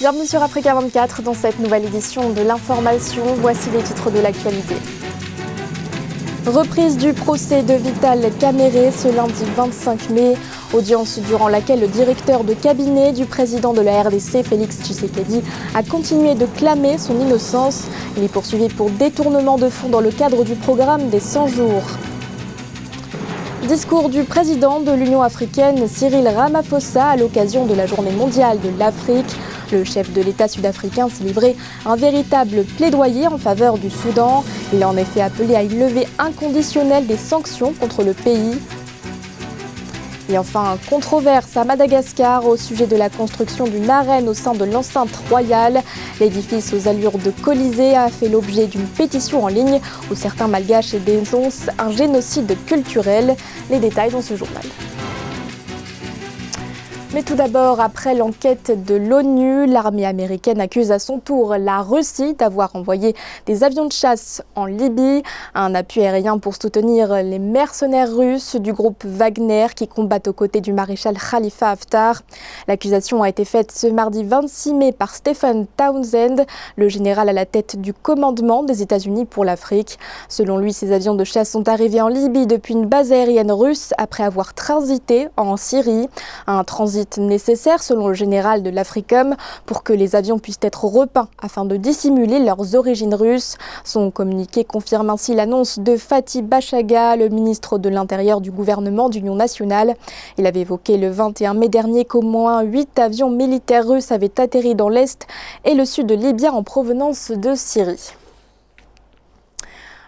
Bienvenue sur Africa 24 dans cette nouvelle édition de l'information. Voici les titres de l'actualité. Reprise du procès de Vital Kamerhe ce lundi 25 mai. Audience durant laquelle le directeur de cabinet du président de la RDC, Félix Tshisekedi, a continué de clamer son innocence. Il est poursuivi pour détournement de fonds dans le cadre du programme des 100 jours. Discours du président de l'Union africaine, Cyril Ramaphosa, à l'occasion de la Journée mondiale de l'Afrique. Le chef de l'État sud-africain s'est livré un véritable plaidoyer en faveur du Soudan. Il a en effet appelé à une levée inconditionnelle des sanctions contre le pays. Et enfin, controverse à Madagascar au sujet de la construction d'une arène au sein de l'enceinte royale. L'édifice aux allures de Colisée a fait l'objet d'une pétition en ligne où certains malgaches dénoncent un génocide culturel. Les détails dans ce journal. Mais tout d'abord, après l'enquête de l'ONU, l'armée américaine accuse à son tour la Russie d'avoir envoyé des avions de chasse en Libye, un appui aérien pour soutenir les mercenaires russes du groupe Wagner qui combattent aux côtés du maréchal Khalifa Haftar. L'accusation a été faite ce mardi 26 mai par Stephen Townsend, le général à la tête du commandement des États-Unis pour l'Afrique. Selon lui, ces avions de chasse sont arrivés en Libye depuis une base aérienne russe après avoir transité en Syrie. Un transit nécessaire, selon le général de l'Africom, pour que les avions puissent être repeints afin de dissimuler leurs origines russes. Son communiqué confirme ainsi l'annonce de Fatih Bachaga, le ministre de l'Intérieur du gouvernement d'Union nationale. Il avait évoqué le 21 mai dernier qu'au moins 8 avions militaires russes avaient atterri dans l'Est et le sud libyen en provenance de Syrie.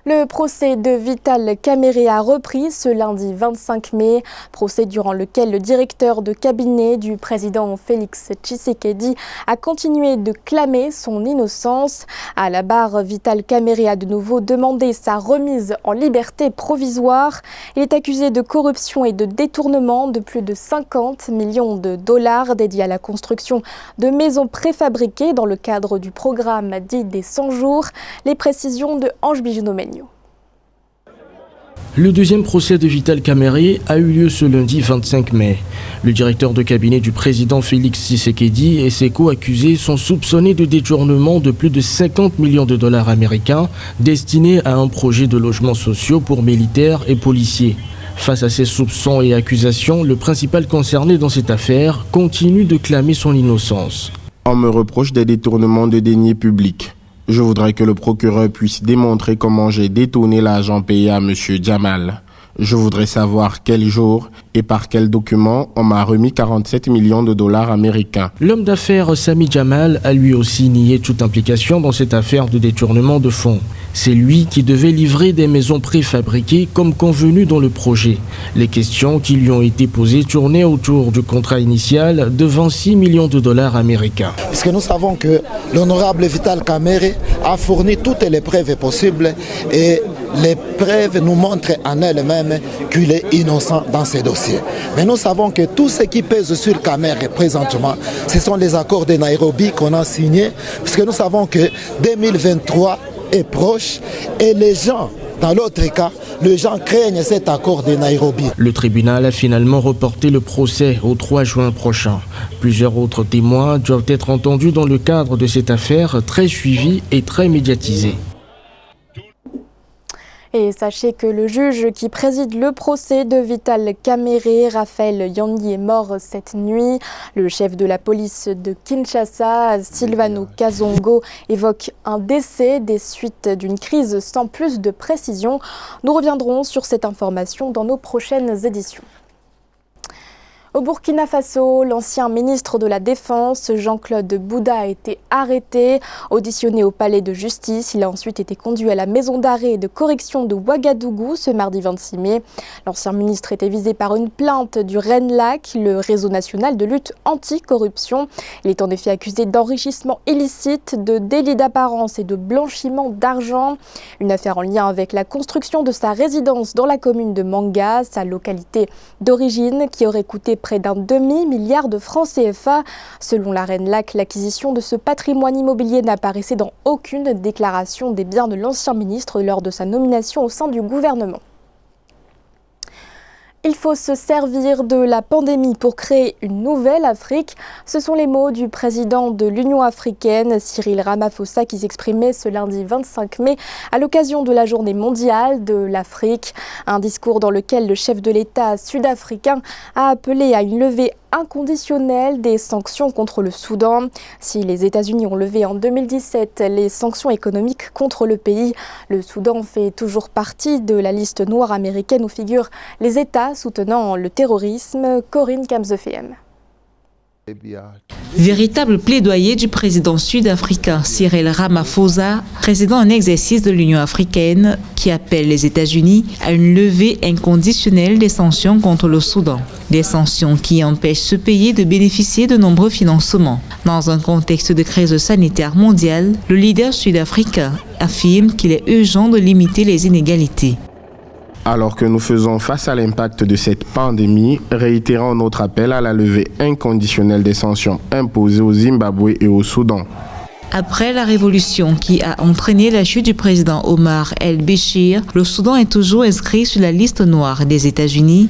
Le procès de Vital Kamerhe a repris ce lundi 25 mai, procès durant lequel le directeur de cabinet du président Félix Tshisekedi a continué de clamer son innocence. À la barre, Vital Kamerhe a de nouveau demandé sa remise en liberté provisoire. Il est accusé de corruption et de détournement de plus de 50 millions de dollars dédiés à la construction de maisons préfabriquées dans le cadre du programme dit des 100 jours. Les précisions de Ange Bijounomène. Le deuxième procès de Vital Kamerhe a eu lieu ce lundi 25 mai. Le directeur de cabinet du président Félix Tshisekedi et ses co-accusés sont soupçonnés de détournement de plus de 50 millions de dollars américains destinés à un projet de logements sociaux pour militaires et policiers. Face à ces soupçons et accusations, le principal concerné dans cette affaire continue de clamer son innocence. On me reproche des détournements de deniers publics. Je voudrais que le procureur puisse démontrer comment j'ai détourné l'argent payé à M. Jamal. Je voudrais savoir quel jour et par quel document on m'a remis 47 millions de dollars américains. L'homme d'affaires Sami Jamal a lui aussi nié toute implication dans cette affaire de détournement de fonds. C'est lui qui devait livrer des maisons préfabriquées comme convenu dans le projet. Les questions qui lui ont été posées tournaient autour du contrat initial de 26 millions de dollars américains. Parce que nous savons que l'honorable Vital Kamerhe a fourni toutes les preuves possibles et les preuves nous montrent en elles-mêmes qu'il est innocent dans ces dossiers. Mais nous savons que tout ce qui pèse sur Kamerhe présentement, ce sont les accords de Nairobi qu'on a signés, parce que nous savons que 2023 est proche et les gens, dans l'autre cas, les gens craignent cet accord de Nairobi. Le tribunal a finalement reporté le procès au 3 juin prochain. Plusieurs autres témoins doivent être entendus dans le cadre de cette affaire très suivie et très médiatisée. Et sachez que le juge qui préside le procès de Vital Kamerhe, Raphaël Yandi, est mort cette nuit. Le chef de la police de Kinshasa, Silvano Kasongo, évoque un décès des suites d'une crise sans plus de précision. Nous reviendrons sur cette information dans nos prochaines éditions. Au Burkina Faso, l'ancien ministre de la Défense, Jean-Claude Bouda, a été arrêté. Auditionné au palais de justice, il a ensuite été conduit à la maison d'arrêt et de correction de Ouagadougou ce mardi 26 mai. L'ancien ministre était visé par une plainte du RENLAC, le réseau national de lutte anti-corruption. Il est en effet accusé d'enrichissement illicite, de délit d'apparence et de blanchiment d'argent. Une affaire en lien avec la construction de sa résidence dans la commune de Manga, sa localité d'origine, qui aurait coûté près d'un demi-milliard de francs CFA. Selon la RENLAC, l'acquisition de ce patrimoine immobilier n'apparaissait dans aucune déclaration des biens de l'ancien ministre lors de sa nomination au sein du gouvernement. Il faut se servir de la pandémie pour créer une nouvelle Afrique. Ce sont les mots du président de l'Union africaine, Cyril Ramaphosa, qui s'exprimait ce lundi 25 mai à l'occasion de la journée mondiale de l'Afrique. Un discours dans lequel le chef de l'État sud-africain a appelé à une levée inconditionnelle des sanctions contre le Soudan. Si les États-Unis ont levé en 2017 les sanctions économiques contre le pays, le Soudan fait toujours partie de la liste noire américaine où figurent les États soutenant le terrorisme. Corinne Kamzefiem. Véritable plaidoyer du président sud-africain Cyril Ramaphosa, président en exercice de l'Union africaine, qui appelle les États-Unis à une levée inconditionnelle des sanctions contre le Soudan. Des sanctions qui empêchent ce pays de bénéficier de nombreux financements. Dans un contexte de crise sanitaire mondiale, le leader sud-africain affirme qu'il est urgent de limiter les inégalités. Alors que nous faisons face à l'impact de cette pandémie, réitérons notre appel à la levée inconditionnelle des sanctions imposées au Zimbabwe et au Soudan. Après la révolution qui a entraîné la chute du président Omar el-Béchir, le Soudan est toujours inscrit sur la liste noire des États-Unis,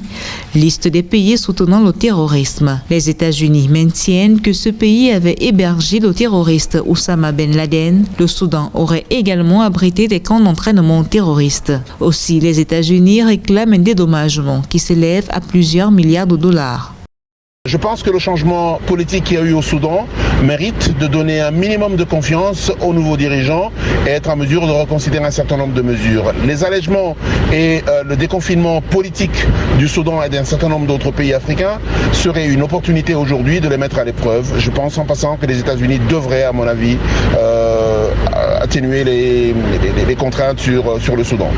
liste des pays soutenant le terrorisme. Les États-Unis maintiennent que ce pays avait hébergé le terroriste Oussama Ben Laden. Le Soudan aurait également abrité des camps d'entraînement terroristes. Aussi, les États-Unis réclament un dédommagement qui s'élève à plusieurs milliards de dollars. Je pense que le changement politique qu'il y a eu au Soudan mérite de donner un minimum de confiance aux nouveaux dirigeants et être en mesure de reconsidérer un certain nombre de mesures. Les allègements et le déconfinement politique du Soudan et d'un certain nombre d'autres pays africains serait une opportunité aujourd'hui de les mettre à l'épreuve. Je pense en passant que les États-Unis devraient, à mon avis, atténuer les contraintes sur le Soudan.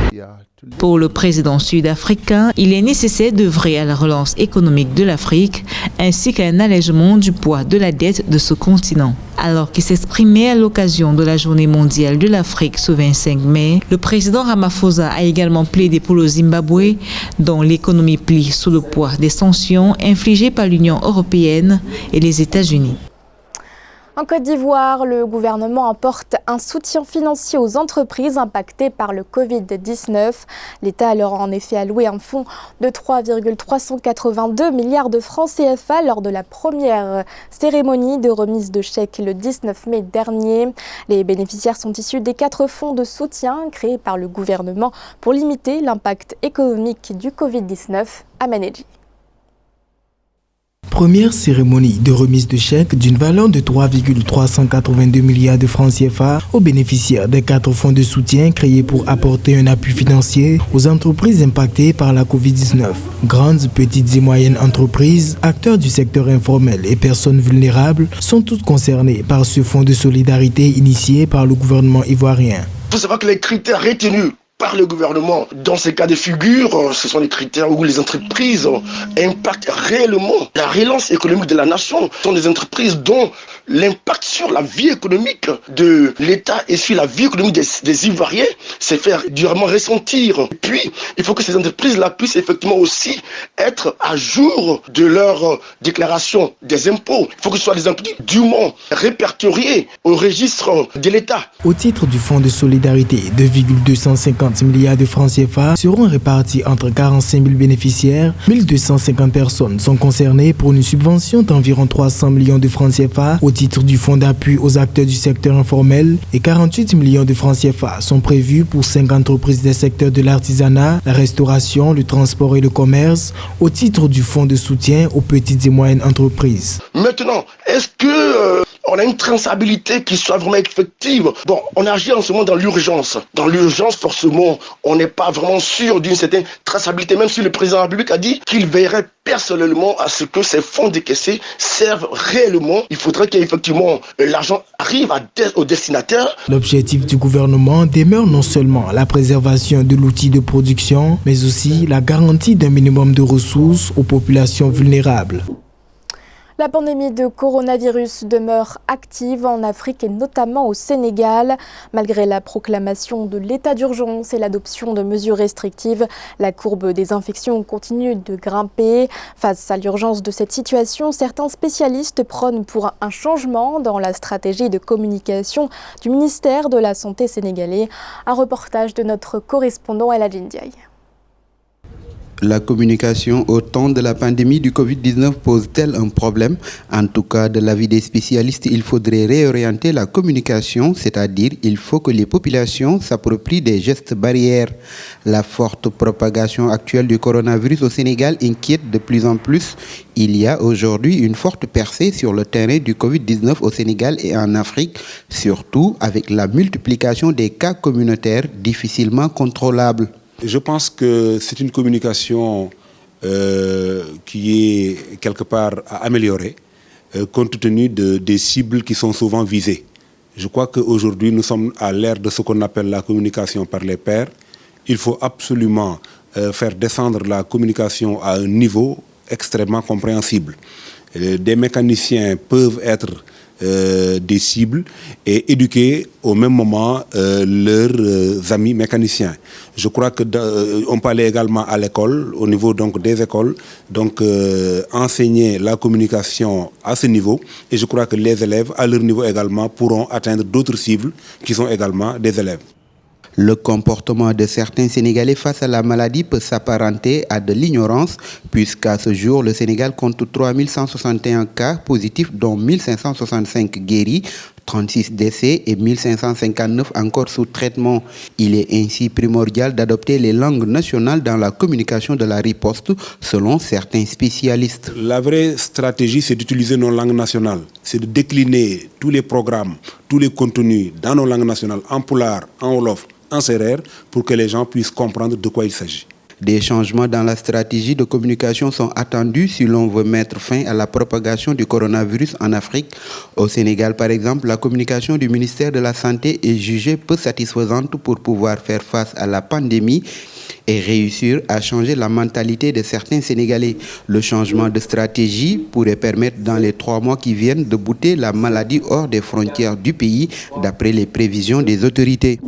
Pour le président sud-africain, il est nécessaire d'œuvrer à la relance économique de l'Afrique ainsi qu'à un allègement du poids de la dette de ce continent. Alors qu'il s'exprimait à l'occasion de la journée mondiale de l'Afrique ce 25 mai, le président Ramaphosa a également plaidé pour le Zimbabwe, dont l'économie plie sous le poids des sanctions infligées par l'Union européenne et les États-Unis. En Côte d'Ivoire, le gouvernement apporte un soutien financier aux entreprises impactées par le Covid-19. L'État leur a en effet alloué un fonds de 3,382 milliards de francs CFA lors de la première cérémonie de remise de chèques le 19 mai dernier. Les bénéficiaires sont issus des 4 fonds de soutien créés par le gouvernement pour limiter l'impact économique du Covid-19 à Manedji. Première cérémonie de remise de chèques d'une valeur de 3,382 milliards de francs CFA aux bénéficiaires des 4 fonds de soutien créés pour apporter un appui financier aux entreprises impactées par la Covid-19. Grandes, petites et moyennes entreprises, acteurs du secteur informel et personnes vulnérables sont toutes concernées par ce fonds de solidarité initié par le gouvernement ivoirien. Il faut savoir que les critères retenus par le gouvernement, dans ces cas de figure, ce sont les critères où les entreprises impactent réellement la relance économique de la nation. Ce sont des entreprises dont l'impact sur la vie économique de l'État et sur la vie économique des Ivoiriens s'est fait durement ressentir. Et puis, il faut que ces entreprises-là puissent effectivement aussi être à jour de leur déclaration des impôts. Il faut que ce soit des entreprises dûment répertoriées au registre de l'État. Au titre du fonds de solidarité, 2,250 milliards de francs CFA seront répartis entre 45 000 bénéficiaires. 1250 personnes sont concernées pour une subvention d'environ 300 millions de francs CFA au titre du fonds d'appui aux acteurs du secteur informel et 48 millions de francs CFA sont prévus pour 5 entreprises des secteurs de l'artisanat, la restauration, le transport et le commerce au titre du fonds de soutien aux petites et moyennes entreprises. Maintenant, est-ce que on a une traçabilité qui soit vraiment effective? Bon, on agit en ce moment dans l'urgence. Dans l'urgence, forcément, on n'est pas vraiment sûr d'une certaine traçabilité, même si le président de la République a dit qu'il veillerait personnellement à ce que ces fonds décaissés servent réellement. Il faudrait qu'effectivement l'argent arrive au destinataire. L'objectif du gouvernement demeure non seulement la préservation de l'outil de production, mais aussi la garantie d'un minimum de ressources aux populations vulnérables. La pandémie de coronavirus demeure active en Afrique et notamment au Sénégal. Malgré la proclamation de l'état d'urgence et l'adoption de mesures restrictives, la courbe des infections continue de grimper. Face à l'urgence de cette situation, certains spécialistes prônent pour un changement dans la stratégie de communication du ministère de la Santé sénégalais. Un reportage de notre correspondant El Hadji Ndiaye. La communication au temps de la pandémie du Covid-19 pose-t-elle un problème? En tout cas, de l'avis des spécialistes, il faudrait réorienter la communication, c'est-à-dire il faut que les populations s'approprient des gestes barrières. La forte propagation actuelle du coronavirus au Sénégal inquiète de plus en plus. Il y a aujourd'hui une forte percée sur le terrain du Covid-19 au Sénégal et en Afrique, surtout avec la multiplication des cas communautaires difficilement contrôlables. Je pense que c'est une communication qui est quelque part à améliorer compte tenu des cibles qui sont souvent visées. Je crois qu'aujourd'hui nous sommes à l'ère de ce qu'on appelle la communication par les pairs. Il faut absolument faire descendre la communication à un niveau extrêmement compréhensible. Des mécaniciens peuvent être des cibles et éduquer au même moment leurs amis mécaniciens. Je crois que on peut aller également à l'école, au niveau donc des écoles, donc enseigner la communication à ce niveau. Et je crois que les élèves, à leur niveau également, pourront atteindre d'autres cibles qui sont également des élèves. Le comportement de certains Sénégalais face à la maladie peut s'apparenter à de l'ignorance, puisqu'à ce jour, le Sénégal compte 3161 cas positifs, dont 1565 guéris, 36 décès et 1559 encore sous traitement. Il est ainsi primordial d'adopter les langues nationales dans la communication de la riposte, selon certains spécialistes. La vraie stratégie, c'est d'utiliser nos langues nationales. C'est de décliner tous les programmes, tous les contenus dans nos langues nationales, en pulaar, en wolof, en sérère, pour que les gens puissent comprendre de quoi il s'agit. Des changements dans la stratégie de communication sont attendus si l'on veut mettre fin à la propagation du coronavirus en Afrique. Au Sénégal, par exemple, la communication du ministère de la Santé est jugée peu satisfaisante pour pouvoir faire face à la pandémie et réussir à changer la mentalité de certains Sénégalais. Le changement de stratégie pourrait permettre dans les 3 mois qui viennent de bouter la maladie hors des frontières du pays, d'après les prévisions des autorités.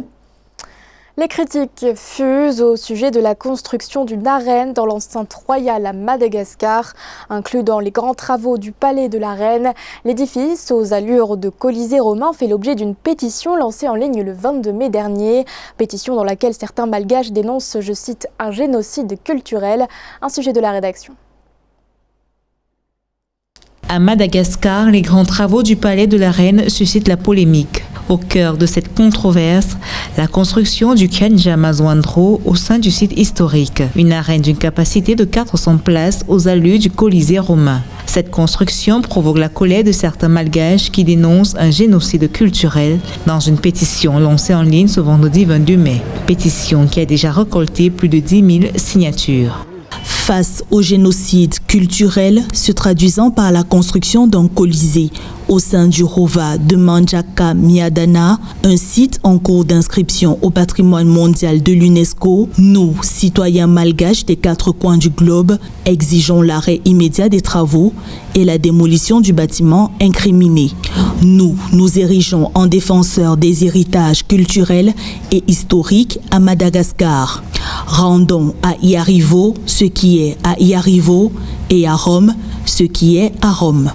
Les critiques fusent au sujet de la construction d'une arène dans l'enceinte royale à Madagascar. Inclus dans les grands travaux du palais de la Reine, l'édifice aux allures de Colisée romain fait l'objet d'une pétition lancée en ligne le 22 mai dernier. Pétition dans laquelle certains malgaches dénoncent, je cite, un génocide culturel. Un sujet de la rédaction. À Madagascar, les grands travaux du palais de la Reine suscitent la polémique. Au cœur de cette controverse, la construction du Kianja Mazwandro au sein du site historique. Une arène d'une capacité de 400 places aux allures du Colisée romain. Cette construction provoque la colère de certains malgaches qui dénoncent un génocide culturel dans une pétition lancée en ligne ce vendredi 22 mai. Pétition qui a déjà récolté plus de 10 000 signatures. Face au génocide culturel se traduisant par la construction d'un colisée au sein du Rova de Mandjaka Miadana, un site en cours d'inscription au patrimoine mondial de l'UNESCO, nous, citoyens malgaches des 4 coins du globe, exigeons l'arrêt immédiat des travaux et la démolition du bâtiment incriminé. Nous nous érigeons en défenseurs des héritages culturels et historiques à Madagascar. Rendons à Iarivo ce qui est à Iarivo et à Rome ce qui est à Rome.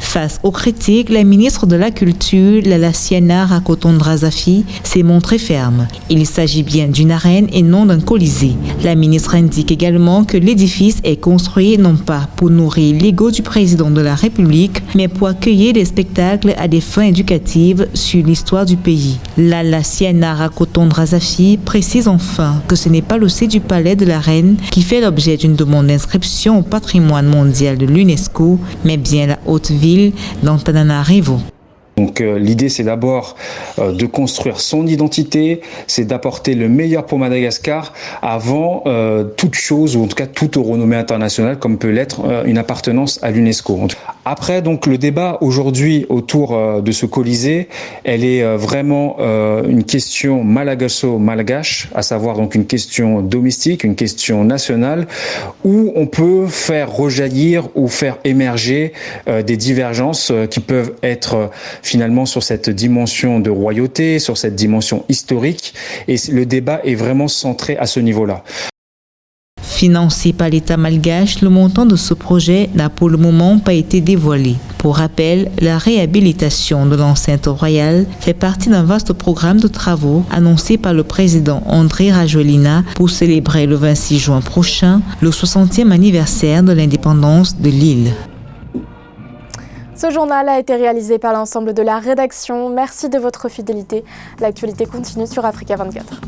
Face aux critiques, la ministre de la Culture, Lalassiana Rakotondrazafi, s'est montrée ferme. Il s'agit bien d'une arène et non d'un colisée. La ministre indique également que l'édifice est construit non pas pour nourrir l'ego du président de la République, mais pour accueillir des spectacles à des fins éducatives sur l'histoire du pays. Lalassiana Rakotondrazafi précise enfin que ce n'est pas le site du palais de la Reine qui fait l'objet d'une demande d'inscription au patrimoine mondial de l'UNESCO, mais bien la haute ville d'Antananarivo. Donc l'idée c'est d'abord de construire son identité, c'est d'apporter le meilleur pour Madagascar avant toute chose, ou en tout cas toute renommée internationale comme peut l'être une appartenance à l'UNESCO. Après donc le débat aujourd'hui autour de ce colisée, elle est vraiment une question malagasso-malgache, à savoir donc une question domestique, une question nationale, où on peut faire rejaillir ou faire émerger des divergences qui peuvent être finalement sur cette dimension de royauté, sur cette dimension historique, et le débat est vraiment centré à ce niveau-là. Financé par l'État malgache, le montant de ce projet n'a pour le moment pas été dévoilé. Pour rappel, la réhabilitation de l'enceinte royale fait partie d'un vaste programme de travaux annoncé par le président André Rajoelina pour célébrer le 26 juin prochain le 60e anniversaire de l'indépendance de l'île. Ce journal a été réalisé par l'ensemble de la rédaction. Merci de votre fidélité. L'actualité continue sur Africa 24.